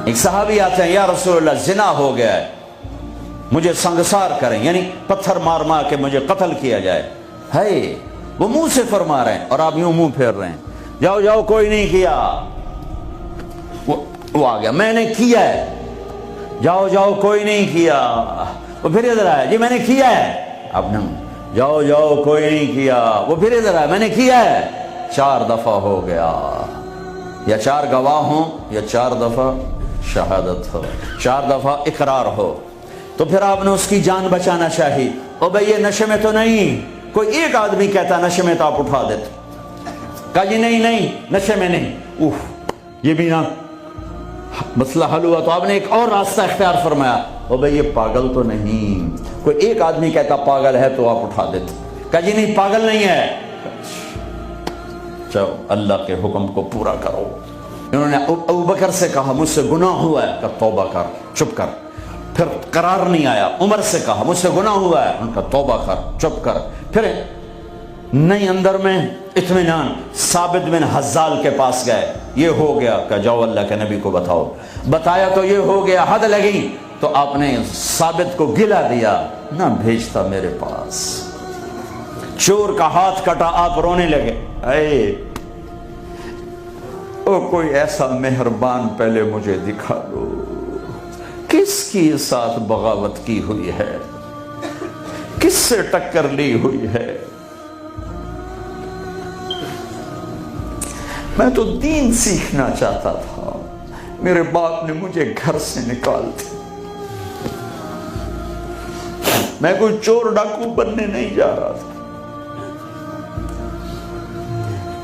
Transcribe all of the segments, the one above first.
ایک صحابی آتے ہیں، یا رسول اللہ زنا ہو گیا ہے، مجھے سنگسار کریں، یعنی پتھر مار مار کے مجھے قتل کیا جائے. ہے وہ منہ سے فرما رہے ہیں اور آپ یوں منہ پھیر رہے ہیں. جاؤ جاؤ کوئی نہیں کیا. وہ آ گیا، میں نے کیا ہے. جاؤ جاؤ کوئی نہیں کیا. وہ پھر ادھر آیا، جی میں نے کیا ہے. اب نہ جاؤ جاؤ کوئی نہیں کیا. وہ پھر ادھر آیا، میں نے کیا ہے. 4 دفعہ ہو گیا. یا 4 گواہ ہوں یا 4 دفعہ شہادت ہو، 4 دفعہ اقرار ہو. تو پھر آپ نے اس کی جان بچانا چاہی. او بھئی یہ نشے میں تو نہیں. کوئی ایک آدمی کہتا نشے میں تو آپ اٹھا دیتے. کہا جی نہیں نہیں نشے میں نہیں. یہ بھی نہ مسئلہ حل ہوا. تو آپ نے ایک اور راستہ اختیار فرمایا. او بھئی یہ پاگل تو نہیں. کوئی ایک آدمی کہتا پاگل ہے تو آپ اٹھا دیتے. کہا جی نہیں پاگل نہیں ہے. چلو اللہ کے حکم کو پورا کرو. انہوں نے ابو بکر سے کہا مجھ سے گناہ ہوا ہے. کہ توبہ کر، چپ کر. پھر قرار نہیں آیا. عمر سے کہا مجھ سے گناہ ہوا ہے. ان کا توبہ کر، چپ کر. پھر نہیں اندر میں اطمینان. ثابت بن حزال کے پاس گئے، یہ ہو گیا. کہ جاؤ اللہ کے نبی کو بتاؤ. بتایا تو یہ ہو گیا، حد لگی. تو آپ نے ثابت کو گلا دیا، نہ بھیجتا میرے پاس. چور کا ہاتھ کٹا، آپ رونے لگے. اے او کوئی ایسا مہربان پہلے مجھے دکھا دو. کس کی ساتھ بغاوت کی ہوئی ہے، کس سے ٹکر لی ہوئی ہے. میں تو دین سیکھنا چاہتا تھا، میرے باپ نے مجھے گھر سے نکال دیا. میں کوئی چور ڈاکو بننے نہیں جا رہا تھا،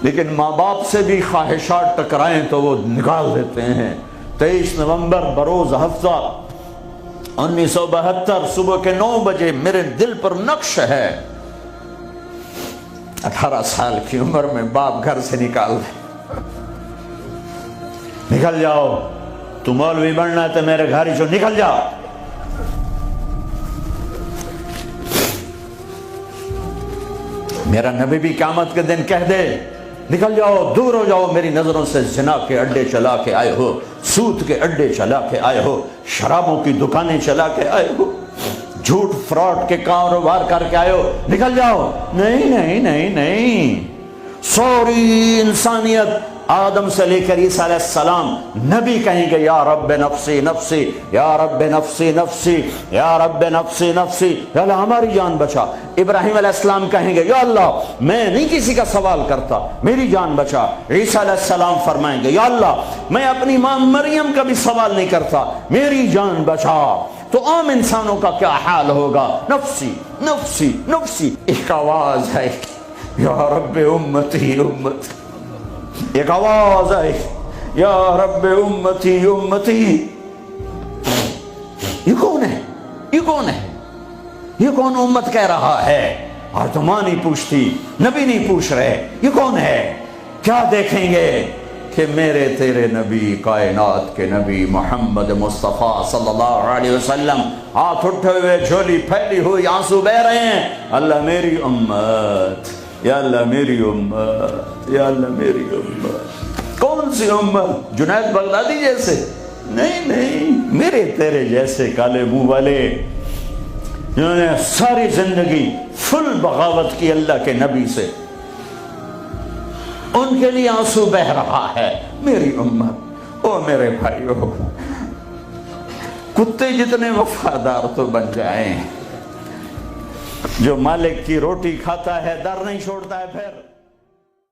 لیکن ماں باپ سے بھی خواہشات ٹکرائیں تو وہ نکال دیتے ہیں. 23 نومبر بروز ہفتہ 1972 صبح کے 9 بجے میرے دل پر نقش ہے. 18 سال کی عمر میں باپ گھر سے نکال دے. نکل جاؤ، تو مولوی بننا ہے تو میرے گھر ہی سے نکل جاؤ. میرا نبی بھی قیامت کے دن کہہ دے نکل جاؤ، دور ہو جاؤ میری نظروں سے. زنا کے اڈے چلا کے آئے ہو، سود کے اڈے چلا کے آئے ہو، شرابوں کی دکانیں چلا کے آئے ہو، جھوٹ فراڈ کے کاروبار کر کے آئے ہو. نکل جاؤ. نہیں نہیں نہیں نہیں. سوری انسانیت آدم سے لے کر عیسیٰ علیہ السلام نبی کہیں گے یا رب نفسی نفسی، یا رب نفسی نفسی، یا رب نفسی نفسی، یا اللہ ہماری جان بچا. ابراہیم علیہ السلام کہیں گے یا اللہ میں نہیں کسی کا سوال کرتا، میری جان بچا. عیسیٰ علیہ السلام فرمائیں گے یا اللہ میں اپنی ماں مریم کا بھی سوال نہیں کرتا، میری جان بچا. تو عام انسانوں کا کیا حال ہوگا؟ نفسی نفسی نفسی. ایک آواز ہے یا رب امتی امتی. ایک آواز ہے یا رب امتی امتی. یہ کون ہے؟ یہ کون ہے؟ یہ کون امت کہہ رہا ہے؟ اور تو ماں نہیں پوچھتی، نبی نہیں پوچھ رہے یہ کون ہے. کیا دیکھیں گے کہ میرے تیرے نبی، کائنات کے نبی محمد مصطفیٰ صلی اللہ علیہ وسلم ہاتھ اٹھے ہوئے، جھولی پھیلی ہوئی، آنسو بہ رہے ہیں. اللہ میری امت، یا اللہ میری امت، یا اللہ میری امت. کون سی امت؟ جنید بغدادی جیسے؟ نہیں نہیں، میرے تیرے جیسے کالے منہ والے جنہوں نے ساری زندگی فل بغاوت کی اللہ کے نبی سے. ان کے لیے آنسو بہ رہا ہے. میری امت. او میرے بھائیو، کتے جتنے وفادار تو بن جائیں. جو مالک کی روٹی کھاتا ہے در نہیں چھوڑتا ہے. پھر